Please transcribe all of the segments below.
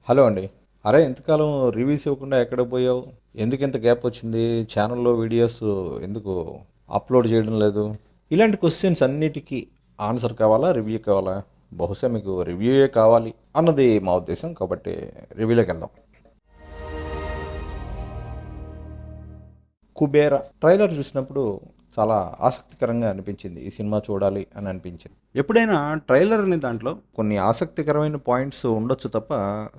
Hello అండి. అరే! ఇంతకాలం రివ్యూస్ ఇవ్వకుండా ఎక్కడికి పోయావు? ఎందుకింత గ్యాప్ వచ్చింది? ఛానల్‌లో వీడియోస్ ఎందుకు అప్‌లోడ్ చేయడం లేదు? ఇలాంటి క్వెషన్స్ అన్నిటికి ఆన్సర్ కావాలా? రివ్యూ కావాలా? బహుశా మీకు రివ్యూయే కావాలి అన్నది మా ఉద్దేశం. కాబట్టి రివ్యూలోకెళ్దాం. 'కుబేర' ట్రైలర్ చూసినప్పుడు చాలా ఆసక్తికరంగా అనిపించింది. ఈ సినిమా చూడాలి అని అనిపించింది. ఎప్పుడైనా ట్రైలర్ అనే దాంట్లో కొన్ని ఆసక్తికరమైన పాయింట్స్ ఉండొచ్చు తప్ప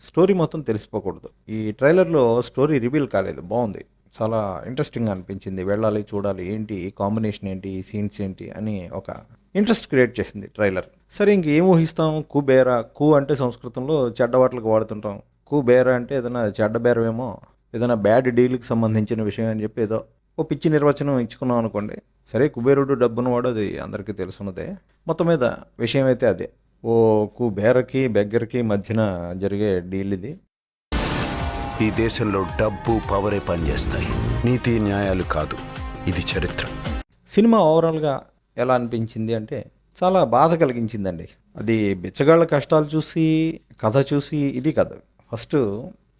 స్టోరీ మొత్తం తెలిసిపోకూడదు. ఈ ట్రైలర్‌లో స్టోరీ రివీల్ కాలేదు. బావుంది. చాలా ఇంట్రెస్టింగ్‌గా అనిపించింది. వెళ్ళాలి, చూడాలి. ఏంటి ఈ కాంబినేషన్ ఏంటి? ఈ సీన్స్ ఏంటి? అని ఒక ఇంట్రెస్ట్ క్రియేట్ చేసింది ట్రైలర్. సరే ఇంకేం ఊహిస్తాం? 'కుబేర' కు అంటే సంస్కృతంలో చెడ్డ వాటికి వాడుతుంటాం. 'కుబేర' అంటే ఏదైనా చెడ్డ బేరమేమో, ఏదైనా బ్యాడ్ డీల్‌కి సంబంధించిన విషయం అని చెప్పి ఏదో ఓ పిచ్చి నిర్వచనం ఇచ్చుకున్నాం అనుకోండి. సరే కుబేరుడు డబ్బున్నవాడు అది అందరికీ తెలుసున్నదే. మొత్తం మీద విషయం అయితే అదే. ఓ కుబేరకి, బెగ్గర్‌కి మధ్యన జరిగే డీల్ ఇది. ఈ దేశంలో డబ్బు పవరే పనిచేస్తాయి, నీతి న్యాయాలు కాదు. ఇది చరిత్ర. సినిమా ఓవరాల్‌గా ఎలా అనిపించింది అంటే చాలా బాధ కలిగించిందండి. అది బిచ్చగాళ్ళ కష్టాలు చూసి, కథ చూసి ఇది కాదు. ఫస్టు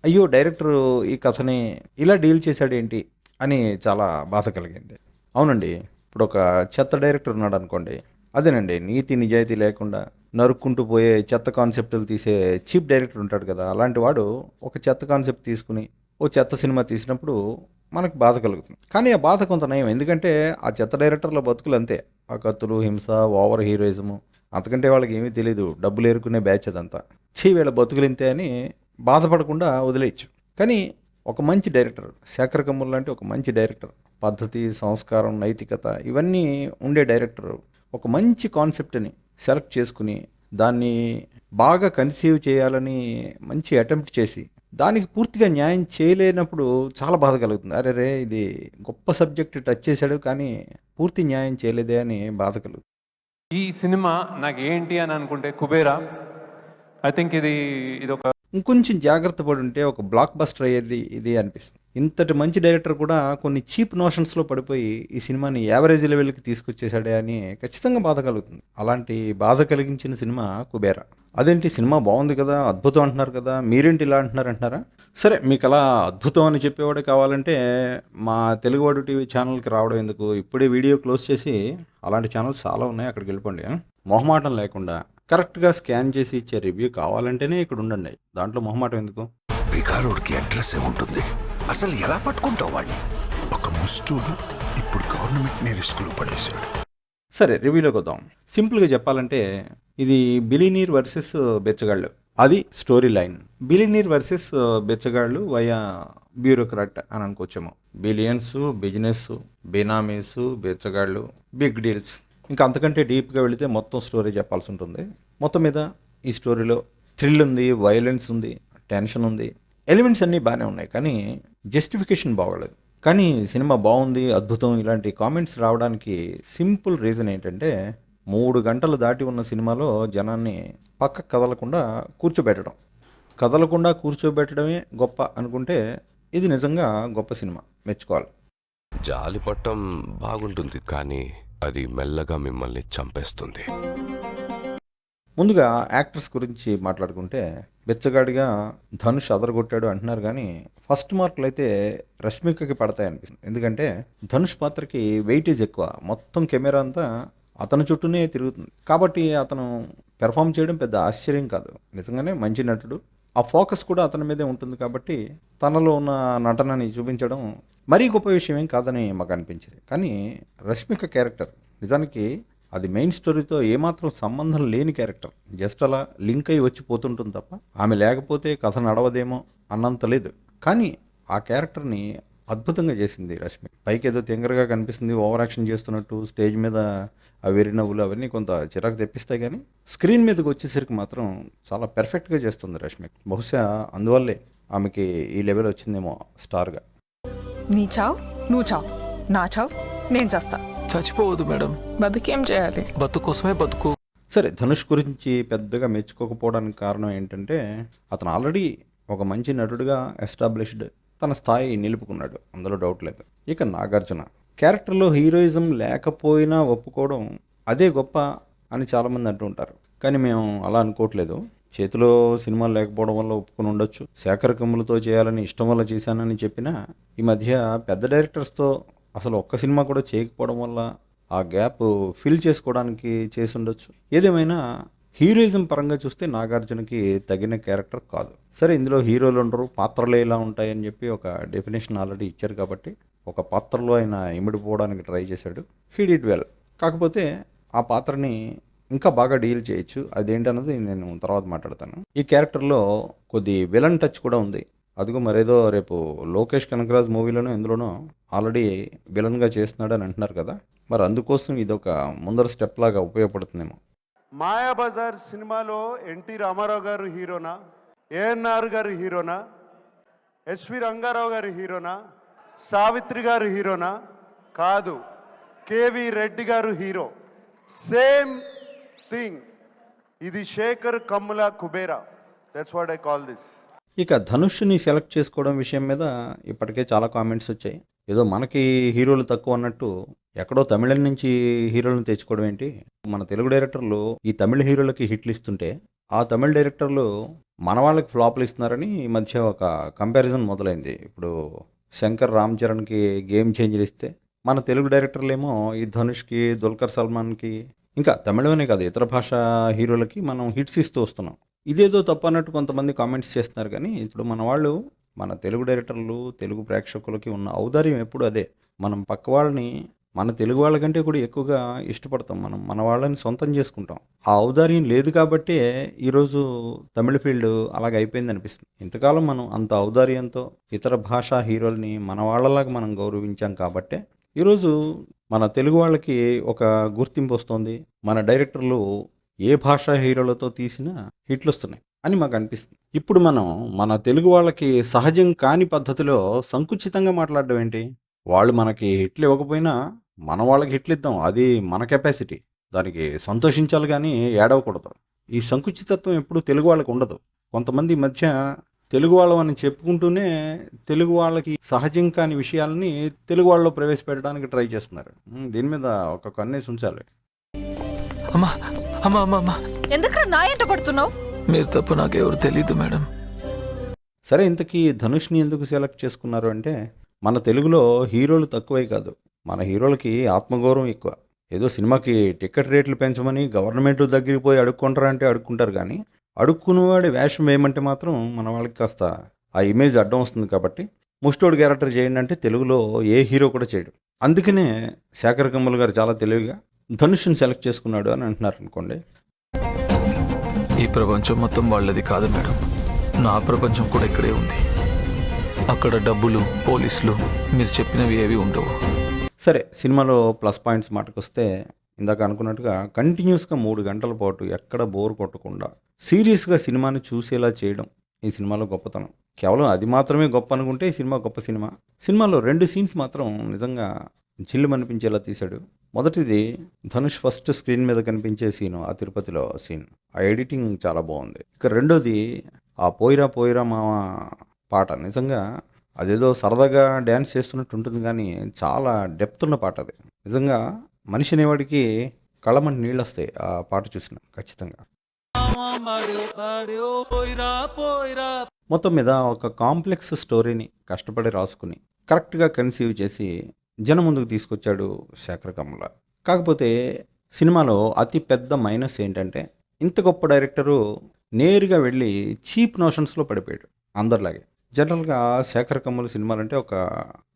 అయ్యో! డైరెక్టరు ఈ కథని ఇలా డీల్ చేశాడేంటి అని చాలా బాధ కలిగింది. అవునండి. ఇప్పుడు ఒక చెత్త డైరెక్టర్ ఉన్నాడనుకోండి. అదేనండి నీతి నిజాయితీ లేకుండా నరుక్కుంటూ పోయే చెత్త కాన్సెప్టులు తీసే చీప్ డైరెక్టర్ ఉంటాడు కదా! అలాంటి వాడు ఒక చెత్త కాన్సెప్ట్ తీసుకొని ఓ చెత్త సినిమా తీసినప్పుడు మనకు బాధ కలుగుతుంది. కానీ ఆ బాధ కొంత నయం. ఎందుకంటే ఆ చెత్త డైరెక్టర్ల బతుకులు అంతే. ఆ కత్తులు, హింస, ఓవర్ హీరోయిజము అంతకంటే వాళ్ళకి ఏమీ తెలీదు. డబ్బులు ఏరుకునే బ్యాచ్ అదంతా. ఛీ! వీళ్ళ బతుకులు ఇంతే అని బాధపడకుండా వదిలేయచ్చు. కానీ ఒక మంచి డైరెక్టర్, శేఖర్ కమ్ముల్ లాంటి ఒక మంచి డైరెక్టర్, పద్ధతి, సంస్కారం, నైతికత ఇవన్నీ ఉండే డైరెక్టర్ ఒక మంచి కాన్సెప్ట్‌ని సెలెక్ట్ చేసుకొని, దాన్ని బాగా కన్సీవ్ చేయాలని మంచి అటెంప్ట్ చేసి, దానికి పూర్తిగా న్యాయం చేయలేనప్పుడు చాలా బాధ కలుగుతుంది. అరెరే! ఇది గొప్ప సబ్జెక్ట్ టచ్ చేశాడు కానీ పూర్తి న్యాయం చేయలేదే అని బాధ కలుగుతుంది. ఈ సినిమా నాకేంటి అని అనుకుంటే 'కుబేరా' ఐ థింక్ ఇదొక ఇంకొంచెం జాగ్రత్త పడుంటే ఒక బ్లాక్ బస్టర్ అయ్యేది ఇది అనిపిస్తుంది. ఇంతటి మంచి డైరెక్టర్ కూడా కొన్ని చీప్ నోషన్స్‌లో పడిపోయి ఈ సినిమాని యావరేజ్ లెవెల్‌కి తీసుకొచ్చేసాడే అని ఖచ్చితంగా బాధ కలుగుతుంది. అలాంటి బాధ కలిగించిన సినిమా 'కుబేర'. అదేంటి సినిమా బావుంది కదా! అద్భుతం అంటున్నారు కదా! మీరేంటి ఇలా అంటున్నారా? సరే మీకలా అద్భుతం అని చెప్పేవాడే కావాలంటే మా తెలుగువాడు టీవీ ఛానల్‌కి రావడం ఎందుకు? ఇప్పుడే వీడియో క్లోజ్ చేసి అలాంటి ఛానల్స్ చాలా ఉన్నాయి అక్కడికి వెళ్ళిపోండి. మొహమాటం లేకుండా కరెక్ట్‌గా స్కాన్ చేసి ఇచ్చే రివ్యూ కావాలంటేనే ఇక్కడ ఉండండి. దాంట్లో మొహమాటం ఎందుకు? బిగారోడ్కి అడ్రస్ ఏముంటుంది? అసలు ఎలా పట్టుకుంటావు వాడిని? ఒక ముస్టూడు ఇప్పుడు గవర్నమెంట్ని రిస్కులో పడేశాడు. సరే రివ్యూలోకి వద్దాం. సింపుల్‌గా చెప్పాలంటే ఇది బిలినీర్ వర్సెస్ బెచ్చగాళ్ళు. అది స్టోరీ లైన్. బిలినీర్ వర్సెస్ బెచ్చగాళ్ళు వయా బ్యూరోక్రాట్ అని అనుకోవచ్చేమో. బిలియన్స్, బిజినెస్, బినామీస్, బెచ్చగాళ్ళు, బిగ్ డీల్స్. ఇంకా అంతకంటే డీప్‌గా వెళితే మొత్తం స్టోరీ చెప్పాల్సి ఉంటుంది. మొత్తం మీద ఈ స్టోరీలో థ్రిల్ ఉంది, వయలెన్స్ ఉంది, టెన్షన్ ఉంది. ఎలిమెంట్స్ అన్నీ బాగానే ఉన్నాయి. కానీ జస్టిఫికేషన్ బాగోలేదు. కానీ సినిమా బాగుంది, అద్భుతం ఇలాంటి కామెంట్స్ రావడానికి సింపుల్ రీజన్ ఏంటంటే 3 గంటలు దాటి ఉన్న సినిమాలో జనాన్ని పక్కకు కదలకుండా కూర్చోబెట్టడం. కదలకుండా కూర్చోబెట్టడమే గొప్ప అనుకుంటే ఇది నిజంగా గొప్ప సినిమా. మెచ్చుకోవాలి. జాలిపట్టం బాగుంటుంది కానీ అది మెల్లగా మిమ్మల్ని చంపేస్తుంది. ముందుగా యాక్టర్స్ గురించి మాట్లాడుకుంటే బెచ్చగాడిగా ధనుష్ అదరగొట్టాడు అంటున్నారు కానీ ఫస్ట్ మార్కులు అయితే రష్మికకి పడతాయి అనిపిస్తుంది. ఎందుకంటే ధనుష్ పాత్రకి వెయిటేజ్ ఎక్కువ. మొత్తం కెమెరా అంతా అతని చుట్టూనే తిరుగుతుంది. కాబట్టి అతను పెర్ఫామ్ చేయడం పెద్ద ఆశ్చర్యం కాదు. నిజంగానే మంచి నటుడు. ఆ ఫోకస్ కూడా అతని మీదే ఉంటుంది కాబట్టి తనలో ఉన్న నటనని చూపించడం మరీ గొప్ప విషయం ఏం కాదని మాకు అనిపించింది. కానీ రష్మిక క్యారెక్టర్ నిజానికి అది మెయిన్ స్టోరీతో ఏమాత్రం సంబంధం లేని క్యారెక్టర్. జస్ట్ అలా లింక్ అయ్యి వచ్చి పోతుంటుంది తప్ప ఆమె లేకపోతే కథ నడవదేమో అన్నంత లేదు. కానీ ఆ క్యారెక్టర్ని అద్భుతంగా చేసింది రష్మి. పైకి ఏదో తింగరగా కనిపిస్తుంది, ఓవర్ యాక్షన్ చేస్తున్నట్టు, స్టేజ్ మీద ఆ వెర్రి నవ్వులు అవన్నీ కొంత చిరాకు తెప్పిస్తాయి. కానీ స్క్రీన్ మీదకి వచ్చేసరికి మాత్రం చాలా పెర్ఫెక్ట్గా చేస్తుంది రష్మి. బహుశా అందువల్లే ఆమెకి ఈ లెవెల్ వచ్చిందేమో స్టార్గా. నీ చావు నువ్వు చావు, నా చావు నేను చేస్తా. చచ్చిపోవద్దు మేడం, బతికేం చేయాలి? బతుకు కోసమే బతుకు. సరే ధనుష్ గురించి పెద్దగా మెచ్చుకోకపోవడానికి కారణం ఏంటంటే అతను ఆల్రెడీ ఒక మంచి నటుడుగా ఎస్టాబ్లిష్డ్, తన స్థాయి నిలుపుకున్నాడు, అందులో డౌట్ లేదు. ఇక నాగార్జున క్యారెక్టర్లో హీరోయిజం లేకపోయినా ఒప్పుకోవడం అదే గొప్ప అని చాలామంది అంటూ ఉంటారు. కానీ మేము అలా అనుకోవట్లేదు. చేతిలో సినిమాలు లేకపోవడం వల్ల ఒప్పుకొని ఉండొచ్చు, శేఖర్ కమ్ములతో చేయాలని ఇష్టం వల్ల చేశానని చెప్పినా ఈ మధ్య పెద్ద డైరెక్టర్స్తో అసలు ఒక్క సినిమా కూడా చేయకపోవడం వల్ల ఆ గ్యాప్ ఫిల్ చేసుకోవడానికి చేసి ఉండొచ్చు. ఏదేమైనా హీరోయిజం పరంగా చూస్తే నాగార్జునకి తగిన క్యారెక్టర్ కాదు. సరే, ఇందులో హీరోలు ఉండరు, పాత్రలే ఇలా ఉంటాయని చెప్పి ఒక డెఫినేషన్ ఆల్రెడీ ఇచ్చారు కాబట్టి ఒక పాత్రలో ఆయన ఇమిడిపోవడానికి ట్రై చేశాడు. He did well. కాకపోతే ఆ పాత్రని ఇంకా బాగా డీల్ చేయొచ్చు. అదేంటన్నది నేను తర్వాత మాట్లాడతాను. ఈ క్యారెక్టర్లో కొద్ది విలన్ టచ్ కూడా ఉంది. అదిగో మరేదో రేపు లోకేష్ కనకరాజ్ మూవీలోనో ఎందులోనో ఆల్రెడీ విలన్గా చేస్తున్నాడు అని అంటున్నారు కదా, మరి అందుకోసం ఇది ఒక ముందర స్టెప్ లాగా ఉపయోగపడుతుందేమో. మాయాబజార్ సినిమాలో ఎన్టీ రామారావు గారు హీరోనా, ఏఎన్ఆర్ గారు హీరోనా, ఎస్వి రంగారావు గారు హీరోనా, సావిత్రి గారు హీరోనా? కాదు, కేవి రెడ్డి గారు హీరో. Same thing. ఇది Sekhar Kammula Kubera. That's what I call this. ఇక ధనుష్ని సెలెక్ట్ చేసుకోవడం విషయం మీద ఇప్పటికే చాలా కామెంట్స్ వచ్చాయి. ఏదో మనకి హీరోలు తక్కువ అన్నట్టు ఎక్కడో తమిళం నుంచి హీరోలను తెచ్చుకోవడం ఏంటి, మన తెలుగు డైరెక్టర్లు ఈ తమిళ హీరోలకి హిట్లు ఇస్తుంటే ఆ తమిళ డైరెక్టర్లు మన వాళ్ళకి ఫ్లాప్లు ఇస్తున్నారని ఈ మధ్య ఒక కంపారిజన్ మొదలైంది. ఇప్పుడు శంకర్ రామ్ చరణ్కి గేమ్ చేంజర్ ఇస్తే మన తెలుగు డైరెక్టర్లేమో ఈ ధనుష్కి, దుల్కర్ సల్మాన్కి, ఇంకా తమిళమనే కాదు ఇతర భాషా హీరోలకి మనం హిట్స్ ఇస్తూ వస్తున్నాం. ఇదేదో తప్పు అన్నట్టు కొంతమంది కామెంట్స్ చేస్తున్నారు. కానీ ఇప్పుడు మన వాళ్ళు, మన తెలుగు డైరెక్టర్లు, తెలుగు ప్రేక్షకులకి ఉన్న ఔదార్యం ఎప్పుడు అదే. మనం పక్క వాళ్ళని మన తెలుగు వాళ్ళకంటే కూడా ఎక్కువగా ఇష్టపడతాం. మనం మన వాళ్ళని సొంతం చేసుకుంటాం. ఆ ఔదార్యం లేదు కాబట్టే ఈరోజు తమిళ ఫీల్డ్ అలాగ అయిపోయింది అనిపిస్తుంది. ఇంతకాలం మనం అంత ఔదార్యంతో ఇతర భాషా హీరోల్ని మన వాళ్ళలాగా మనం గౌరవించాం కాబట్టే ఈరోజు మన తెలుగు వాళ్ళకి ఒక గుర్తింపు వస్తుంది. మన డైరెక్టర్లు ఏ భాషా హీరోలతో తీసినా హిట్లు వస్తున్నాయి అని మాకు అనిపిస్తుంది. ఇప్పుడు మనం మన తెలుగు వాళ్ళకి సహజం కాని పద్ధతిలో సంకుచితంగా మాట్లాడడం ఏంటి? వాళ్ళు మనకి హిట్లు ఇవ్వకపోయినా మన వాళ్ళకి హిట్లు ఇద్దాం, అది మన కెపాసిటీ, దానికి సంతోషించాలి కానీ ఏడవకూడదు. ఈ సంకుచితత్వం ఎప్పుడు తెలుగు వాళ్ళకి ఉండదు. కొంతమంది ఈ మధ్య తెలుగు వాళ్ళని చెప్పుకుంటూనే తెలుగు వాళ్ళకి సహజం కాని విషయాలని తెలుగు వాళ్ళలో ప్రవేశపెట్టడానికి ట్రై చేస్తున్నారు. దీని మీద ఒక కన్నేసి ఉంచాలి. అమ్మా అమ్మా అమ్మా అమ్మా, ఎందుకు నా ఎంట పడుతున్నావు? మీరు తప్ప నాకెవరు తెలీదు మేడం. సరే, ఇంతకీ ధనుష్ని ఎందుకు సెలెక్ట్ చేసుకున్నారు అంటే మన తెలుగులో హీరోలు తక్కువే కాదు, మన హీరోలకి ఆత్మగౌరవం ఎక్కువ. ఏదో సినిమాకి టికెట్ రేట్లు పెంచమని గవర్నమెంట్ దగ్గరికి పోయి అడుక్కుంటారా అంటే అడుక్కుంటారు, కానీ అడుక్కునేవాడి వేషం వేయమంటే మాత్రం మన వాళ్ళకి కాస్త ఆ ఇమేజ్ అడ్డం వస్తుంది. కాబట్టి ముస్టోడ్ క్యారెక్టర్ చేయండి అంటే తెలుగులో ఏ హీరో కూడా చేయడు. అందుకనే శేఖర్ కమ్ముల గారు చాలా తెలివిగా ధనుష్ని సెలెక్ట్ చేసుకున్నాడు అని అంటున్నారు అనుకోండి. ఈ ప్రపంచం మొత్తం వాళ్ళది కాదు మేడం, నా ప్రపంచం కూడా ఇక్కడే ఉంది. అక్కడ డబ్బులు, పోలీసులు, మీరు చెప్పినవి ఏవి ఉండవు. సరే, సినిమాలో ప్లస్ పాయింట్స్ మాటకొస్తే ఇందాక అనుకున్నట్టుగా కంటిన్యూస్గా 3 గంటల పాటు ఎక్కడ బోర్ కొట్టకుండా సీరియస్గా సినిమాని చూసేలా చేయడం ఈ సినిమాలో గొప్పతనం. కేవలం అది మాత్రమే గొప్ప అనుకుంటే ఈ సినిమా గొప్ప సినిమా. సినిమాలో 2 సీన్స్ మాత్రం నిజంగా చిల్లుమనిపించేలా తీశాడు. మొదటిది ధనుష్ ఫస్ట్ స్క్రీన్ మీద కనిపించే సీను, ఆ తిరుపతిలో సీన్. ఆ ఎడిటింగ్ చాలా బాగుంది. ఇక రెండోది ఆ పోయిరా పోయిరా మామ పాట. నిజంగా అదేదో సరదాగా డ్యాన్స్ చేస్తున్నట్టు ఉంటుంది, కానీ చాలా డెప్త్ ఉన్న పాట అది. నిజంగా మనిషి అనేవాడికి కళ్ళమంటి నీళ్ళు వస్తాయి ఆ పాట చూసిన ఖచ్చితంగా. మొత్తం మీద ఒక కాంప్లెక్స్ స్టోరీని కష్టపడి రాసుకుని కరెక్ట్గా కన్సీవ్ చేసి జనం ముందుకు తీసుకొచ్చాడు శేఖర్ కమ్ముల. కాకపోతే సినిమాలో అతి పెద్ద మైనస్ ఏంటంటే ఇంత గొప్ప డైరెక్టరు నేరుగా వెళ్ళి చీప్ నోషన్స్లో పడిపోయాడు అందరిలాగే. జనరల్గా శేఖర్ కమ్ముల సినిమాలంటే ఒక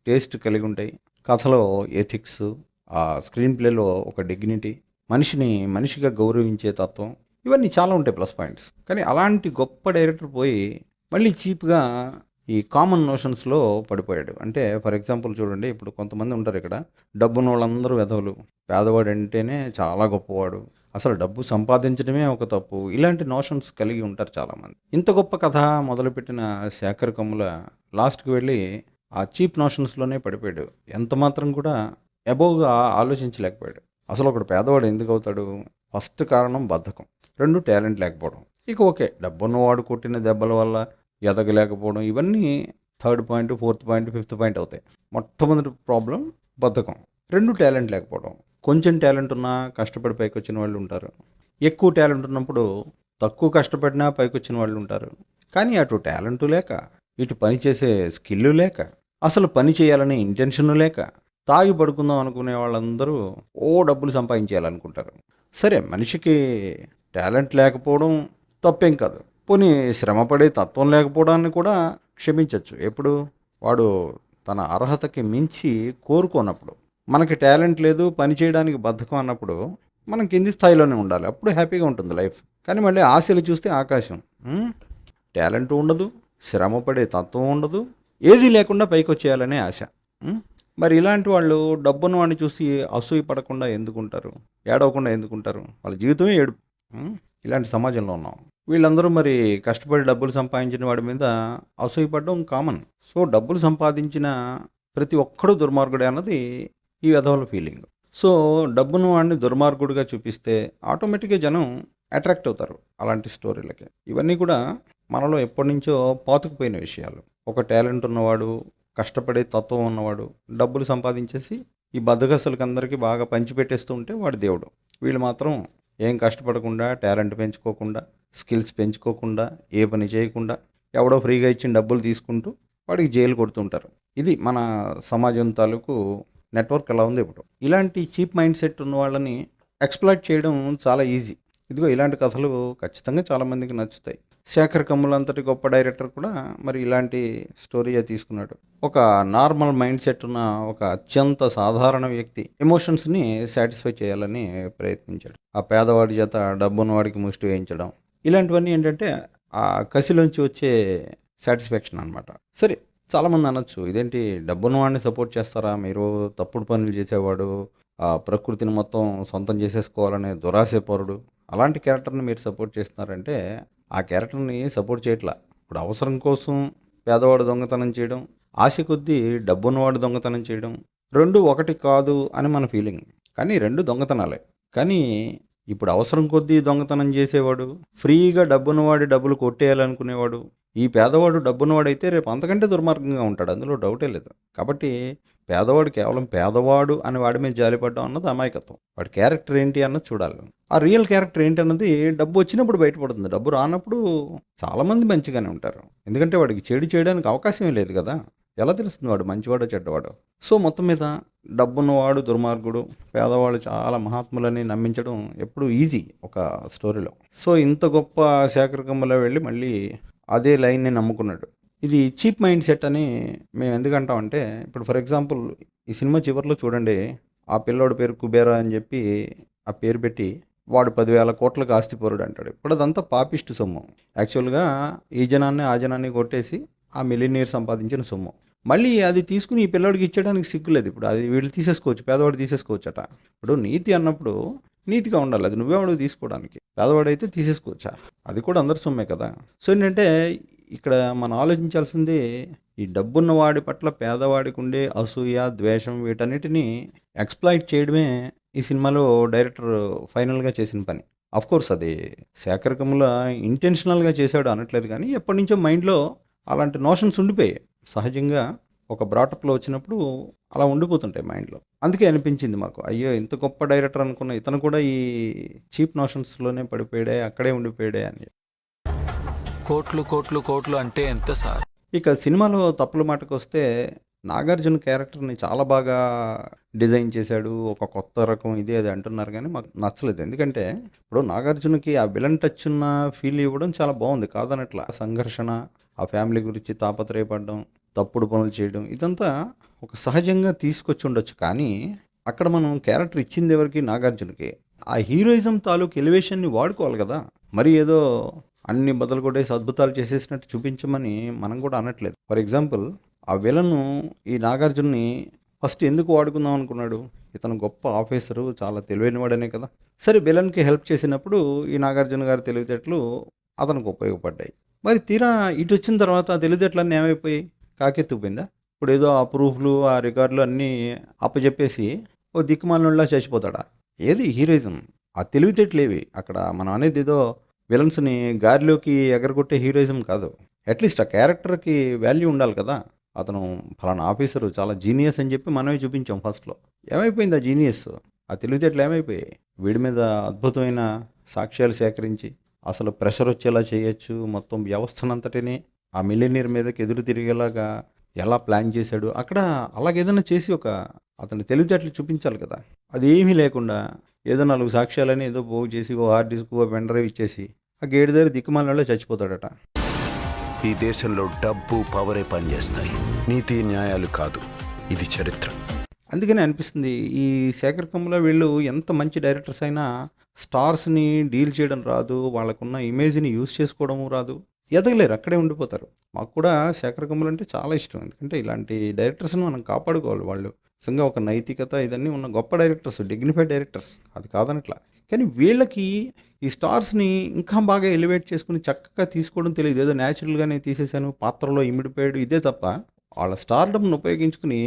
టేస్ట్ కలిగి ఉంటాయి. కథలో ఎథిక్స్, ఆ స్క్రీన్ ప్లేలో ఒక డిగ్నిటీ, మనిషిని మనిషిగా గౌరవించే తత్వం, ఇవన్నీ చాలా ఉంటాయి ప్లస్ పాయింట్స్. కానీ అలాంటి గొప్ప డైరెక్టర్ పోయి మళ్ళీ చీప్గా ఈ కామన్ నోషన్స్లో పడిపోయాడు. అంటే ఫర్ ఎగ్జాంపుల్ చూడండి, ఇప్పుడు కొంతమంది ఉంటారు ఇక్కడ, డబ్బున్న వాళ్ళందరూ వెధవులు, పేదవాడు అంటేనే చాలా గొప్పవాడు, అసలు డబ్బు సంపాదించడమే ఒక తప్పు, ఇలాంటి నోషన్స్ కలిగి ఉంటారు చాలామంది. ఇంత గొప్ప కథ మొదలుపెట్టిన శేఖర్ కమ్ముల లాస్ట్కి వెళ్ళి ఆ చీప్ నోషన్స్లోనే పడిపోయాడు. ఎంత మాత్రం కూడా అబోవ్గా ఆలోచించలేకపోయాడు. అసలు ఒకడు పేదవాడు ఎందుకు అవుతాడు? ఫస్ట్ కారణం బద్ధకం, 2 టాలెంట్ లేకపోవడం. ఇక ఓకే, డబ్బున్నవాడు కొట్టిన దెబ్బల వల్ల ఎదగలేకపోవడం, ఇవన్నీ 3rd point, 4th point, 5th point అవుతాయి. మొట్టమొదటి ప్రాబ్లం బద్ధకం, 2 టాలెంట్ లేకపోవడం. కొంచెం టాలెంట్ ఉన్నా కష్టపడి పైకి వచ్చిన వాళ్ళు ఉంటారు. ఎక్కువ టాలెంట్ ఉన్నప్పుడు తక్కువ కష్టపడినా పైకొచ్చిన వాళ్ళు ఉంటారు. కానీ అటు టాలెంటు లేక, ఇటు పని చేసే స్కిల్లు లేక, అసలు పని చేయాలనే ఇంటెన్షను లేక, తాగి పడుకుందాం అనుకునే వాళ్ళందరూ డబ్బులు సంపాదించేయాలనుకుంటారు. సరే, మనిషికి టాలెంట్ లేకపోవడం తప్పేం కాదు. పోనీ శ్రమపడే తత్వం లేకపోవడాన్ని కూడా క్షమించవచ్చు. ఎప్పుడు వాడు తన అర్హతకి మించి కోరుకోనప్పుడు. మనకి టాలెంట్ లేదు, పని చేయడానికి బద్ధకం అన్నప్పుడు మనం కింది స్థాయిలోనే ఉండాలి. అప్పుడు హ్యాపీగా ఉంటుంది లైఫ్. కానీ మళ్ళీ ఆశలు చూస్తే ఆకాశం. టాలెంట్ ఉండదు, శ్రమపడే తత్వం ఉండదు, ఏదీ లేకుండా పైకి వచ్చేయాలనే ఆశ. మరి ఇలాంటి వాళ్ళు డబ్బును వాడిని చూసి అసూయ పడకుండా ఎందుకుంటారు, ఏడవకుండా ఎందుకుంటారు? వాళ్ళ జీవితమే ఏడుపు. ఇలాంటి సమాజంలో ఉన్నాం. వీళ్ళందరూ మరి కష్టపడి డబ్బులు సంపాదించిన వాడి మీద అసూయపడడం కామన్. సో డబ్బులు సంపాదించిన ప్రతి ఒక్కడూ దుర్మార్గుడే అన్నది ఈ విధవల ఫీలింగ్. సో డబ్బును వాడిని దుర్మార్గుడిగా చూపిస్తే ఆటోమేటిక్గా జనం అట్రాక్ట్ అవుతారు అలాంటి స్టోరీలకి. ఇవన్నీ కూడా మనలో ఎప్పటి నుంచో పాతుకుపోయిన విషయాలు. ఒక టాలెంట్ ఉన్నవాడు, కష్టపడే తత్వం ఉన్నవాడు డబ్బులు సంపాదించేసి ఈ బద్దగస్తులకి అందరికీ బాగా పంచిపెట్టేస్తూ ఉంటే వాడు దేవుడు. వీళ్ళు మాత్రం ఏం కష్టపడకుండా, టాలెంట్ పెంచుకోకుండా, స్కిల్స్ పెంచుకోకుండా, ఏ పని చేయకుండా ఎవడో ఫ్రీగా ఇచ్చిన డబ్బులు తీసుకుంటూ వాడికి జైలు కొడుతుంటారు. ఇది మన సమాజం తాలూకు నెట్వర్క్ ఎలా ఉంది ఇప్పుడు. ఇలాంటి చీప్ మైండ్ సెట్ ఉన్న వాళ్ళని ఎక్స్‌ప్లాయిట్ చేయడం చాలా ఈజీ. ఇదిగో ఇలాంటి కథలు ఖచ్చితంగా చాలామందికి నచ్చుతాయి. శేఖర్ కమ్ముల అంతటి గొప్ప డైరెక్టర్ కూడా మరి ఇలాంటి స్టోరీయే తీసుకున్నాడు. ఒక నార్మల్ మైండ్ సెట్ ఉన్న ఒక అత్యంత సాధారణ వ్యక్తి ఎమోషన్స్ని సాటిస్ఫై చేయాలని ప్రయత్నించాడు. ఆ పేదవాడి చేత డబ్బున్నవాడికి ముష్టి వేయించడం, ఇలాంటివన్నీ ఏంటంటే ఆ కసిలోంచి వచ్చే సాటిస్ఫాక్షన్ అనమాట. సరే, చాలామంది అనొచ్చు, ఇదేంటి డబ్బున్నవాడిని సపోర్ట్ చేస్తారా మీరు? తప్పుడు పనులు చేసేవాడు, ఆ ప్రకృతిని మొత్తం సొంతం చేసేసుకోవాలనే దురాశపరుడు, అలాంటి క్యారెక్టర్ని మీరు సపోర్ట్ చేస్తున్నారంటే ఆ క్యారెక్టర్ని సపోర్ట్ చేయట్లా. ఇప్పుడు అవసరం కోసం పేదవాడు దొంగతనం చేయడం, ఆశ కొద్దీ డబ్బున్నవాడు దొంగతనం చేయడం, రెండు ఒకటి కాదు అని మన ఫీలింగ్. కానీ రెండు దొంగతనాలే. కానీ ఇప్పుడు అవసరం కొద్దీ దొంగతనం చేసేవాడు, ఫ్రీగా డబ్బున్నవాడి డబ్బులు కొట్టేయాలనుకునేవాడు, ఈ పేదవాడు డబ్బున్నవాడైతే రేపు అంతకంటే దుర్మార్గంగా ఉంటాడు, అందులో డౌటే లేదు. కాబట్టి పేదవాడు కేవలం పేదవాడు అని వాడి మీద జాలిపడ్డం అన్నది అమాయకత్వం. వాడి క్యారెక్టర్ ఏంటి అన్నది చూడాలి. ఆ రియల్ క్యారెక్టర్ ఏంటి అన్నది డబ్బు వచ్చినప్పుడు బయటపడుతుంది. డబ్బు రానప్పుడు చాలామంది మంచిగానే ఉంటారు. ఎందుకంటే వాడికి చెడు చేయడానికి అవకాశమే లేదు కదా. ఎలా తెలుస్తుంది వాడు మంచివాడో చెడ్డవాడో? సో మొత్తం మీద డబ్బున్నవాడు దుర్మార్గుడు, పేదవాడు చాలా మహాత్ములని నమ్మించడం ఎప్పుడు ఈజీ ఒక స్టోరీలో. సో ఇంత గొప్ప శేఖర్ కమ్ముల వెళ్ళి మళ్ళీ అదే లైన్ని నమ్ముకున్నాడు. ఇది చీప్ మైండ్ సెట్ అని మేము ఎందుకంటామంటే, ఇప్పుడు ఫర్ ఎగ్జాంపుల్ ఈ సినిమా చివరిలో చూడండి, ఆ పిల్లోడి పేరు కుబేరా అని చెప్పి ఆ పేరు పెట్టి వాడు 10,000 కోట్లకు ఆస్తిపరుడు అంటాడు. ఇప్పుడు అదంతా పాపిస్ట్ సొమ్ము. యాక్చువల్గా ఈ జనాన్ని ఆ జనాన్ని కొట్టేసి ఆ మిలినియర్ సంపాదించిన సొమ్ము. మళ్ళీ అది తీసుకుని ఈ పిల్లోడికి ఇచ్చడానికి సిగ్గులేదు. ఇప్పుడు అది వీళ్ళు తీసేసుకోవచ్చు, పేదవాడు తీసేసుకోవచ్చట. ఇప్పుడు నీతి అన్నప్పుడు నీతిగా ఉండాలి. అది నువ్వెవడు తీసుకోవడానికి? పేదవాడైతే తీసేసుకోవచ్చా? అది కూడా అందరి సొమ్మే కదా. సో ఏంటంటే ఇక్కడ మనం ఆలోచించాల్సింది ఈ డబ్బున్న వాడి పట్ల పేదవాడికి ఉండే అసూయ, ద్వేషం, వీటన్నిటిని ఎక్స్‌ప్లాయిట్ చేయడమే ఈ సినిమాలో డైరెక్టర్ ఫైనల్గా చేసిన పని. అఫ్కోర్స్ అది శేఖర్ కమ్ముల ఇంటెన్షనల్గా చేశాడు అనట్లేదు, కానీ ఎప్పటి నుంచో మైండ్లో అలాంటి నోషన్స్ ఉండిపోయాయి. సహజంగా ఒక బ్రాటప్లో వచ్చినప్పుడు అలా ఉండిపోతుంటాయి మైండ్లో. అందుకే అనిపించింది మాకు, అయ్యో ఇంత గొప్ప డైరెక్టర్ అనుకున్న ఇతను కూడా ఈ చీప్ నోషన్స్లోనే పడిపోయాడే, అక్కడే ఉండిపోయాడే అని. కోట్లు కోట్లు కోట్లు అంటే ఎంత సార్? ఇక సినిమాలో తప్పుల మాటకు వస్తే నాగార్జున క్యారెక్టర్ని చాలా బాగా డిజైన్ చేశాడు, ఒక కొత్త రకం ఇది అది అంటున్నారు, కానీ మాకు నచ్చలేదు. ఎందుకంటే ఇప్పుడు నాగార్జునకి ఆ విలన్ టచ్ ఉన్న ఫీల్ ఇవ్వడం చాలా బాగుంది, కాదనట్లా. సంఘర్షణ, ఆ ఫ్యామిలీ గురించి తాపత్రయపడడం, తప్పుడు పనులు చేయడం, ఇదంతా ఒక సహజంగా తీసుకొచ్చి ఉండొచ్చు. కానీ అక్కడ మనం క్యారెక్టర్ ఇచ్చింది ఎవరికి? నాగార్జునకి. ఆ హీరోయిజం తాలూకు ఎలివేషన్ని వాడుకోవాలి కదా. మరి ఏదో అన్ని బదులు కొట్టేసి అద్భుతాలు చేసేసినట్టు చూపించమని మనం కూడా అనట్లేదు. ఫర్ ఎగ్జాంపుల్ ఆ విలను ఈ నాగార్జున్ని ఫస్ట్ ఎందుకు వాడుకుందాం అనుకున్నాడు? ఇతను గొప్ప ఆఫీసరు, చాలా తెలివైనవాడనే కదా. సరే, విలన్కి హెల్ప్ చేసినప్పుడు ఈ నాగార్జున గారి తెలివితేటలు అతనికి ఉపయోగపడ్డాయి. మరి తీరా ఇటు వచ్చిన తర్వాత ఆ తెలివితేటలన్నీ ఏమైపోయాయి? కాకెత్తుకుపోయిందా? ఇప్పుడు ఏదో ఆ ప్రూఫ్లు, ఆ రికార్డులు అన్నీ అప్పచెప్పేసి ఓ దిక్కుమాలినోళ్ళ చచ్చిపోతాడా? ఏది హీరోయిజం? ఆ తెలివితేటలేవి అక్కడ. మనం అనేది ఏదో విలన్స్ని గారిలోకి ఎగరగొట్టే హీరోయిజం కాదు. అట్లీస్ట్ ఆ క్యారెక్టర్కి వాల్యూ ఉండాలి కదా. అతను ఫలానా ఆఫీసరు, చాలా జీనియస్ అని చెప్పి మనమే చూపించాం ఫస్ట్లో. ఏమైపోయింది ఆ జీనియస్? ఆ తెలివితేటలు ఏమైపోయాయి? వీడి మీద అద్భుతమైన సాక్ష్యాలు సేకరించి అసలు ప్రెషర్ వచ్చేలా చేయొచ్చు, మొత్తం వ్యవస్థనంతటిని ఆ మిలినీర్ మీదకి ఎదురు తిరిగేలాగా ఎలా ప్లాన్ చేశాడు అక్కడ. అలాగేదైనా చేసి ఒక అతని తెలివితేటలు చూపించాలి కదా. అది ఏమీ లేకుండా ఏదో 4 సాక్ష్యాలని ఏదో పోగు చేసి ఓ హార్డ్ డిస్క్ ఓ పెన్ డ్రైవ్ ఇచ్చేసి ఆ గేటు దగ్గర దిక్కుమాలలో చచ్చిపోతాడట. ఈ దేశంలో డబ్బు పవరే పనిచేస్తాయి, నీతి న్యాయాలు కాదు. ఇది చరిత్ర. అందుకనే అనిపిస్తుంది ఈ శేఖర్ కమ్ముల వీళ్ళు ఎంత మంచి డైరెక్టర్స్ అయినా స్టార్స్ని డీల్ చేయడం రాదు, వాళ్ళకున్న ఇమేజ్ని యూజ్ చేసుకోవడము రాదు, ఎదగలేరు, అక్కడే ఉండిపోతారు. మాకు కూడా శేఖర్ కమ్ముల అంటే చాలా ఇష్టం. ఎందుకంటే ఇలాంటి డైరెక్టర్స్ని మనం కాపాడుకోవాలి. వాళ్ళు నిజంగా ఒక నైతికత ఇదన్నీ ఉన్న గొప్ప డైరెక్టర్స్, డిగ్నిఫైడ్ డైరెక్టర్స్, అది కాదనట్లా. కానీ వీళ్ళకి ఈ స్టార్స్ని ఇంకా బాగా ఎలివేట్ చేసుకుని చక్కగా తీసుకోవడం తెలియదు. ఏదో న్యాచురల్గానే తీసేశాను, పాత్రలో ఇమిడిపోయాడు, ఇదే తప్ప వాళ్ళ స్టార్డమ్ను ఉపయోగించుకుని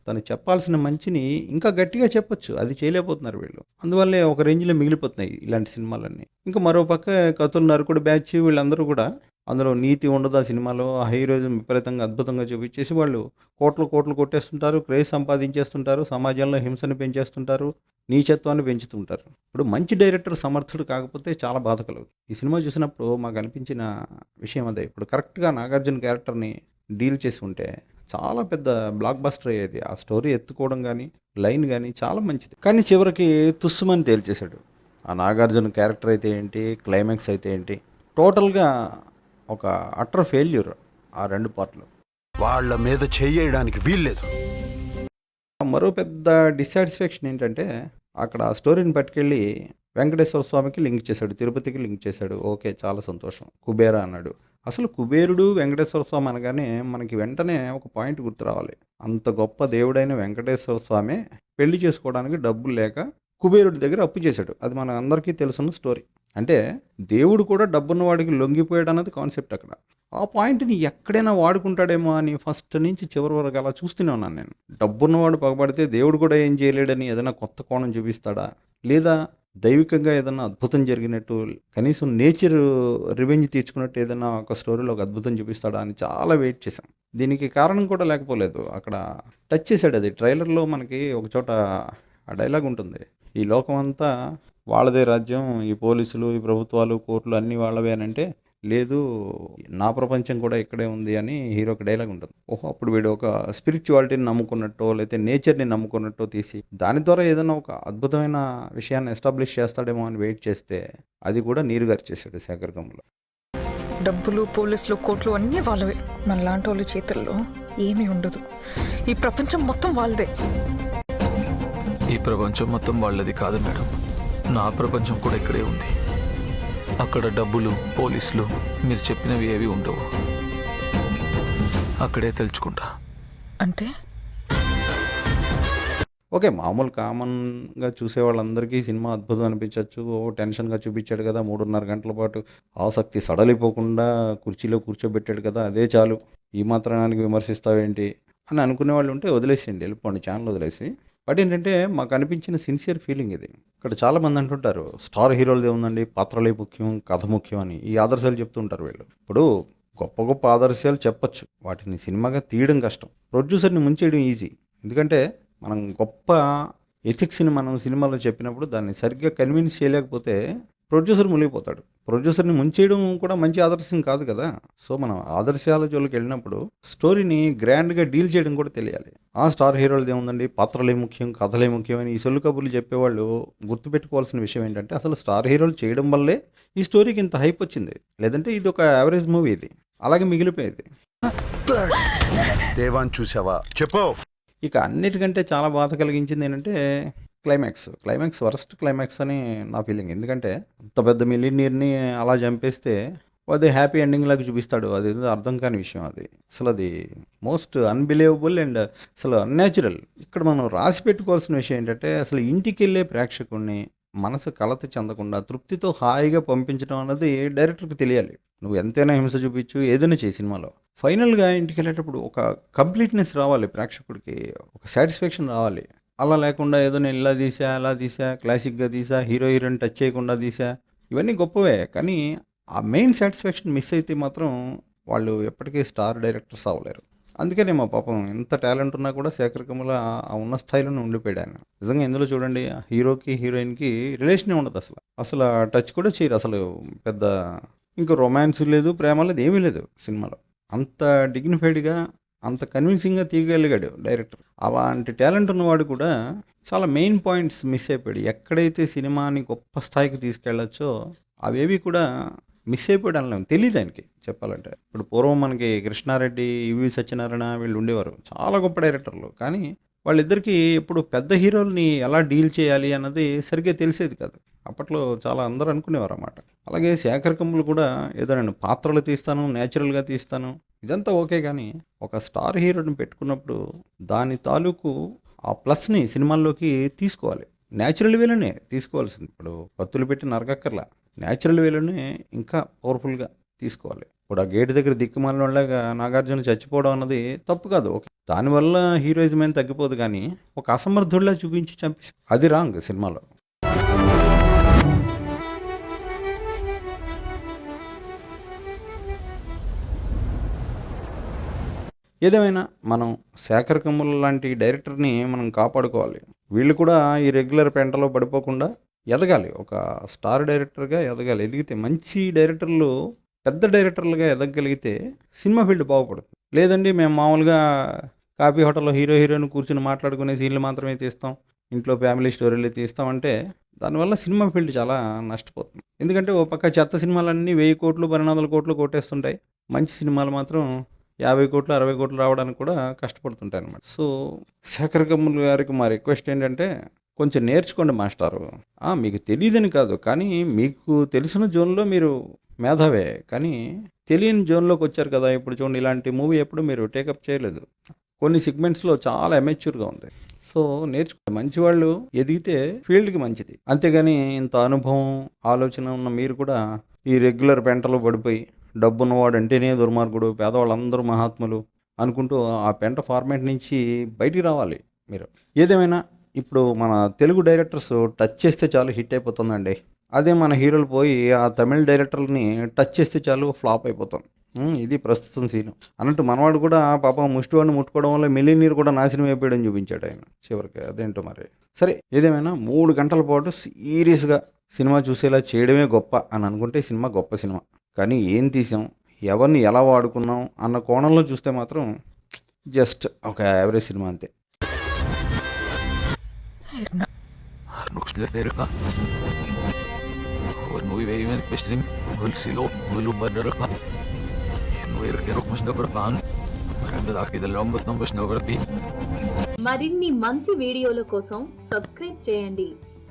తను చెప్పాల్సిన మంచిని ఇంకా గట్టిగా చెప్పొచ్చు, అది చేయలేకపోతున్నారు వీళ్ళు. అందువల్లే ఒక రేంజ్లో మిగిలిపోతున్నాయి ఇలాంటి సినిమాలన్నీ. ఇంకా మరోపక్క కతులు నరుకుడు బ్యాచ్ వీళ్ళందరూ కూడా అందులో నీతి ఉండదు ఆ సినిమాలో. ఆ హీరోయిజం విపరీతంగా అద్భుతంగా చూపించేసి వాళ్ళు కోట్లు కోట్లు కొట్టేస్తుంటారు, క్రేజ్ సంపాదించేస్తుంటారు, సమాజంలో హింసను పెంచేస్తుంటారు, నీచత్వాన్ని పెంచుతుంటారు. ఇప్పుడు మంచి డైరెక్టర్ సమర్థుడు కాకపోతే చాలా బాధ కలుగుతుంది. ఈ సినిమా చూసినప్పుడు మాకు అనిపించిన విషయం అదే. ఇప్పుడు కరెక్ట్గా నాగార్జున క్యారెక్టర్ని డీల్ చేసి ఉంటే చాలా పెద్ద బ్లాక్ బస్టర్ అయ్యేది. ఆ స్టోరీ ఎత్తుకోవడం కానీ లైన్ కానీ చాలా మంచిది. కానీ చివరికి తుస్సుమని తేల్చేశాడు. ఆ నాగార్జున క్యారెక్టర్ అయితే ఏంటి, క్లైమాక్స్ అయితే ఏంటి, టోటల్గా ఒక అటర్ ఫెయిల్యూర్ ఆ 2 పార్ట్లు. వాళ్ళ మీద చెయ్యడానికి వీల్లేదు. మరో పెద్ద డిస్సాటిస్ఫాక్షన్ ఏంటంటే అక్కడ ఆ స్టోరీని పట్టుకెళ్ళి వెంకటేశ్వర స్వామికి లింక్ చేశాడు, తిరుపతికి లింక్ చేశాడు. ఓకే, చాలా సంతోషం. కుబేరా అన్నాడు. అసలు కుబేరుడు వెంకటేశ్వర స్వామి అనగానే మనకి వెంటనే ఒక పాయింట్ గుర్తు రావాలి. అంత గొప్ప దేవుడైన వెంకటేశ్వర స్వామి పెళ్లి చేసుకోవడానికి డబ్బులు లేక కుబేరుడి దగ్గర అప్పు చేశాడు. అది మన అందరికీ తెలుసున్న స్టోరీ. అంటే దేవుడు కూడా డబ్బున్న వాడికి లొంగిపోయాడు అన్నది కాన్సెప్ట్ అక్కడ. ఆ పాయింట్ని ఎక్కడైనా వాడుకుంటాడేమో అని ఫస్ట్ నుంచి చివరి వరకు అలా చూస్తూనే ఉన్నాను నేను. డబ్బున్నవాడు పగబడితే దేవుడు కూడా ఏం చేయలేడని ఏదైనా కొత్త కోణం చూపిస్తాడా, లేదా దైవికంగా ఏదైనా అద్భుతం జరిగినట్టు, కనీసం నేచర్ రివెంజ్ తీర్చుకున్నట్టు ఏదైనా ఒక స్టోరీలో ఒక అద్భుతం చూపిస్తాడా అని చాలా వెయిట్ చేశాం. దీనికి కారణం కూడా లేకపోలేదు. అక్కడ టచ్ చేశాడు. అది ట్రైలర్లో మనకి ఒక చోట ఆ డైలాగ్ ఉంటుంది, ఈ లోకం అంతా వాళ్ళదే రాజ్యం, ఈ పోలీసులు, ఈ ప్రభుత్వాలు, కోర్టులు అన్నీ వాళ్ళవే అని అంటే, లేదు నా ప్రపంచం కూడా ఇక్కడే ఉంది అని హీరోకి డైలాగ్ ఉంటుంది. ఓహో, అప్పుడు వీడు ఒక స్పిరిచువాలిటీని నమ్ముకున్నట్టో లేకపోతే నేచర్ని నమ్ముకున్నట్టో తీసి దాని ద్వారా ఏదైనా ఒక అద్భుతమైన విషయాన్ని ఎస్టాబ్లిష్ చేస్తాడేమో అని వెయిట్ చేస్తే అది కూడా నీరు గార్చేశాడు శేఖర్ కమ్ముల. డబ్బులు, పోలీసులు, కోట్లు అన్నీ వాళ్ళవే. మనలాంటి వాళ్ళ చేతుల్లో ఏమీ ఉండదు. ఈ ప్రపంచం మొత్తం వాళ్ళదే. ఈ ప్రపంచం మొత్తం వాళ్ళది కాదు మేడం, నా ప్రపంచం కూడా ఇక్కడే ఉంది. అక్కడ డబ్బులు, పోలీసులు, మీరు చెప్పినవి ఏవి ఉండవు. అక్కడే తెలుసుకుంటా. అంటే ఓకే, మామూలు కామన్గా చూసే వాళ్ళందరికీ సినిమా అద్భుతం అనిపించవచ్చు. టెన్షన్గా చూపించాడు కదా, 3.5 గంటల పాటు ఆసక్తి సడలిపోకుండా కుర్చీలో కూర్చోబెట్టాడు కదా, అదే చాలు, ఈ మాత్రానికి విమర్శిస్తావేంటి అని అనుకునే వాళ్ళు ఉంటే వదిలేసేయండి, వెళ్ళిపోండి, ఛానల్ వదిలేసి. బట్ ఏంటంటే మాకు అనిపించిన సిన్సియర్ ఫీలింగ్ ఇది. ఇక్కడ చాలామంది అంటుంటారు స్టార్ హీరోలది ఏముందండి, పాత్రలే ముఖ్యం, కథ ముఖ్యం అని. ఈ ఆదర్శాలు చెప్తుంటారు వీళ్ళు. ఇప్పుడు గొప్ప గొప్ప ఆదర్శాలు చెప్పచ్చు, వాటిని సినిమాగా తీయడం కష్టం. ప్రొడ్యూసర్ని ముంచేయడం ఈజీ. ఎందుకంటే మనం గొప్ప ఎథిక్స్ని మనం సినిమాలో చెప్పినప్పుడు దాన్ని సరిగ్గా కన్విన్స్ చేయలేకపోతే ప్రొడ్యూసర్ మునిగిపోతాడు. ప్రొడ్యూసర్ని ముంచేయడం కూడా మంచి ఆదర్శం కాదు కదా. సో మనం ఆదర్శాల జోలికి వెళ్ళినప్పుడు స్టోరీని గ్రాండ్గా డీల్ చేయడం కూడా తెలియాలి. ఆ స్టార్ హీరోలది ఏముందండి, పాత్రలే ముఖ్యం, కథలే ముఖ్యమని ఈ సొల్లు కబుర్లు చెప్పేవాళ్ళు గుర్తుపెట్టుకోవాల్సిన విషయం ఏంటంటే అసలు స్టార్ హీరోలు చేయడం వల్లే ఈ స్టోరీకి ఇంత హైప్ వచ్చింది. లేదంటే ఇది ఒక యావరేజ్ మూవీ, ఇది అలాగే మిగిలిపోయేది. దేవాన్ చూసావా చెప్పు. ఇక అన్నిటికంటే చాలా బాధ కలిగించింది ఏంటంటే క్లైమాక్స్ వరస్ట్ క్లైమాక్స్ అని నా ఫీలింగ్. ఎందుకంటే అంత పెద్ద మిలినీర్ని అలా చంపేస్తే అదే హ్యాపీ ఎండింగ్ లాగా చూపిస్తాడు. అది అర్థం కాని విషయం. అది అసలు అది మోస్ట్ అన్బిలీవబుల్ అండ్ అసలు అన్యాచురల్. ఇక్కడ మనం రాసి పెట్టుకోవాల్సిన విషయం ఏంటంటే అసలు ఇంటికి వెళ్ళే ప్రేక్షకుడిని మనసు కలత చెందకుండా తృప్తితో హాయిగా పంపించడం అన్నది డైరెక్టర్కి తెలియాలి. నువ్వు ఎంతైనా హింస చూపించు, ఏదైనా చేయి, సినిమాలో ఫైనల్గా ఇంటికి వెళ్ళేటప్పుడు ఒక కంప్లీట్నెస్ రావాలి, ప్రేక్షకుడికి ఒక సాటిస్ఫాక్షన్ రావాలి. అలా లేకుండా ఏదో నేను ఇలా తీసా, అలా తీసా, క్లాసిక్గా తీసా, హీరో హీరోయిన్ టచ్ చేయకుండా తీసా, ఇవన్నీ గొప్పవే. కానీ ఆ మెయిన్ సాటిస్ఫాక్షన్ మిస్ అయితే మాత్రం వాళ్ళు ఎప్పటికీ స్టార్ డైరెక్టర్స్ అవ్వలేరు. అందుకనేమో పాపం ఎంత టాలెంట్ ఉన్నా కూడా శేఖర్ కమ్ముల ఆ ఉన్న స్థాయిలోనే ఉండిపోయాడు ఆయన. నిజంగా ఇందులో చూడండి, హీరోకి హీరోయిన్కి రిలేషనే ఉండదు అసలు టచ్ కూడా చేయరు అసలు. పెద్ద ఇంకా రొమాన్స్ లేదు, ప్రేమ లేదు, ఏమీ లేదు సినిమాలో. అంత డిగ్నిఫైడ్గా అంత కన్విన్సింగ్గా తీయగలిగాడు డైరెక్టర్. అలాంటి టాలెంట్ ఉన్నవాడు కూడా చాలా మెయిన్ పాయింట్స్ మిస్ అయిపోయాడు. ఎక్కడైతే సినిమాని గొప్ప స్థాయికి తీసుకెళ్ళొచ్చో అవేవి కూడా మిస్ అయిపోయాడు అనలేము. తెలియదు ఆయనకి చెప్పాలంటే. ఇప్పుడు పూర్వం మనకి కృష్ణారెడ్డి, ఈవి సత్యనారాయణ వీళ్ళు ఉండేవారు, చాలా గొప్ప డైరెక్టర్లు. కానీ వాళ్ళిద్దరికీ ఎప్పుడు పెద్ద హీరోల్ని ఎలా డీల్ చేయాలి అన్నది సరిగ్గా తెలిసేది కాదు. అప్పట్లో చాలా అందరూ అనుకునేవారు అన్నమాట. అలాగే శేఖర్ కమ్ములు కూడా ఏదో నేను పాత్రలు తీస్తాను, న్యాచురల్గా తీస్తాను, ఇదంతా ఓకే. కానీ ఒక స్టార్ హీరోని పెట్టుకున్నప్పుడు దాని తాలూకు ఆ ప్లస్ని సినిమాల్లోకి తీసుకోవాలి. న్యాచురల్ వేలోనే తీసుకోవాల్సింది. ఇప్పుడు కత్తులు పెట్టి నరకక్కర్లా, న్యాచురల్ వేలోనే ఇంకా పవర్ఫుల్గా తీసుకోవాలి. ఇప్పుడు ఆ గేటు దగ్గర దిక్కుమాలిన వాళ్ళగా నాగార్జున చచ్చిపోవడం అన్నది తప్పు కాదు. ఓకే, దానివల్ల హీరోయిజం ఏం తగ్గిపోదు. కానీ ఒక అసమర్థుడిలా చూపించి చంపేసి అది రాంగ్ సినిమాలో. ఏదేమైనా మనం శేఖర్ కమ్ముల లాంటి డైరెక్టర్ని మనం కాపాడుకోవాలి. వీళ్ళు కూడా ఈ రెగ్యులర్ పెంటలో పడిపోకుండా ఎదగాలి. ఒక స్టార్ డైరెక్టర్గా ఎదగాలి. ఎదిగితే మంచి డైరెక్టర్లు పెద్ద డైరెక్టర్లుగా ఎదగగలిగితే సినిమా ఫీల్డ్ బాగుపడుతుంది. లేదండి మేము మామూలుగా కాఫీ హోటల్లో హీరో హీరోయిన్ కూర్చుని మాట్లాడుకునే సీన్లు మాత్రమే తీస్తాం, ఇంట్లో ఫ్యామిలీ స్టోరీలు తీస్తామంటే దానివల్ల సినిమా ఫీల్డ్ చాలా నష్టపోతుంది. ఎందుకంటే ఓ పక్క చెత్త సినిమాలన్నీ 1000 కోట్లు 1200 కోట్లు కొట్టేస్తుంటాయి. మంచి సినిమాలు మాత్రం 50 కోట్లు 60 కోట్లు రావడానికి కూడా కష్టపడుతుంటాయి అన్నమాట. సో శేఖర్ కమ్ముల గారికి మా రిక్వెస్ట్ ఏంటంటే కొంచెం నేర్చుకోండి మాస్టారు. మీకు తెలియదని కాదు, కానీ మీకు తెలిసిన జోన్లో మీరు మేధావే. కానీ తెలియని జోన్లోకి వచ్చారు కదా. ఇప్పుడు చూడండి, ఇలాంటి మూవీ ఎప్పుడు మీరు టేకప్ చేయలేదు. కొన్ని సెగ్మెంట్స్లో చాలా అమెచ్యూర్గా ఉంది. సో నేర్చుకోండి. మంచివాళ్ళు ఎదిగితే ఫీల్డ్కి మంచిది. అంతేగాని ఇంత అనుభవం ఆలోచన ఉన్న మీరు కూడా ఈ రెగ్యులర్ పెంటలో పడిపోయి డబ్బున్నవాడు అంటేనే దుర్మార్గుడు, పేదవాళ్ళందరూ మహాత్ములు అనుకుంటూ ఆ పెంట ఫార్మాట్ నుంచి బయటికి రావాలి మీరు. ఏదేమైనా ఇప్పుడు మన తెలుగు డైరెక్టర్స్ టచ్ చేస్తే చాలు హిట్ అయిపోతుందండి. అదే మన హీరోలు పోయి ఆ తమిళ డైరెక్టర్ని టచ్ చేస్తే చాలు ఫ్లాప్ అయిపోతుంది. ఇది ప్రస్తుతం సీను అన్నట్టు. మనవాడు కూడా పాపం ముష్టివాడిని ముట్టుకోవడం వల్ల మిలియనీర్ కూడా నాశనం అయిపోయాడని చూపించాడు ఆయన చివరికి. అదేంటో మరి. సరే, ఏదేమైనా 3 గంటల పాటు సీరియస్గా సినిమా చూసేలా చేయడమే గొప్ప అని అనుకుంటే సినిమా గొప్ప సినిమా. కానీ ఏం తీసాం, ఎవరిని ఎలా వాడుకున్నాం అన్న కోణంలో చూస్తే మాత్రం జస్ట్ ఒక యావరేజ్ సినిమా అంతే. మరిన్ని మంచి వీడియోల కోసం సబ్స్క్రైబ్ చేయండి.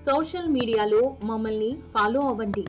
సోషల్ మీడియాలో మమ్మల్ని ఫాలో అవ్వండి.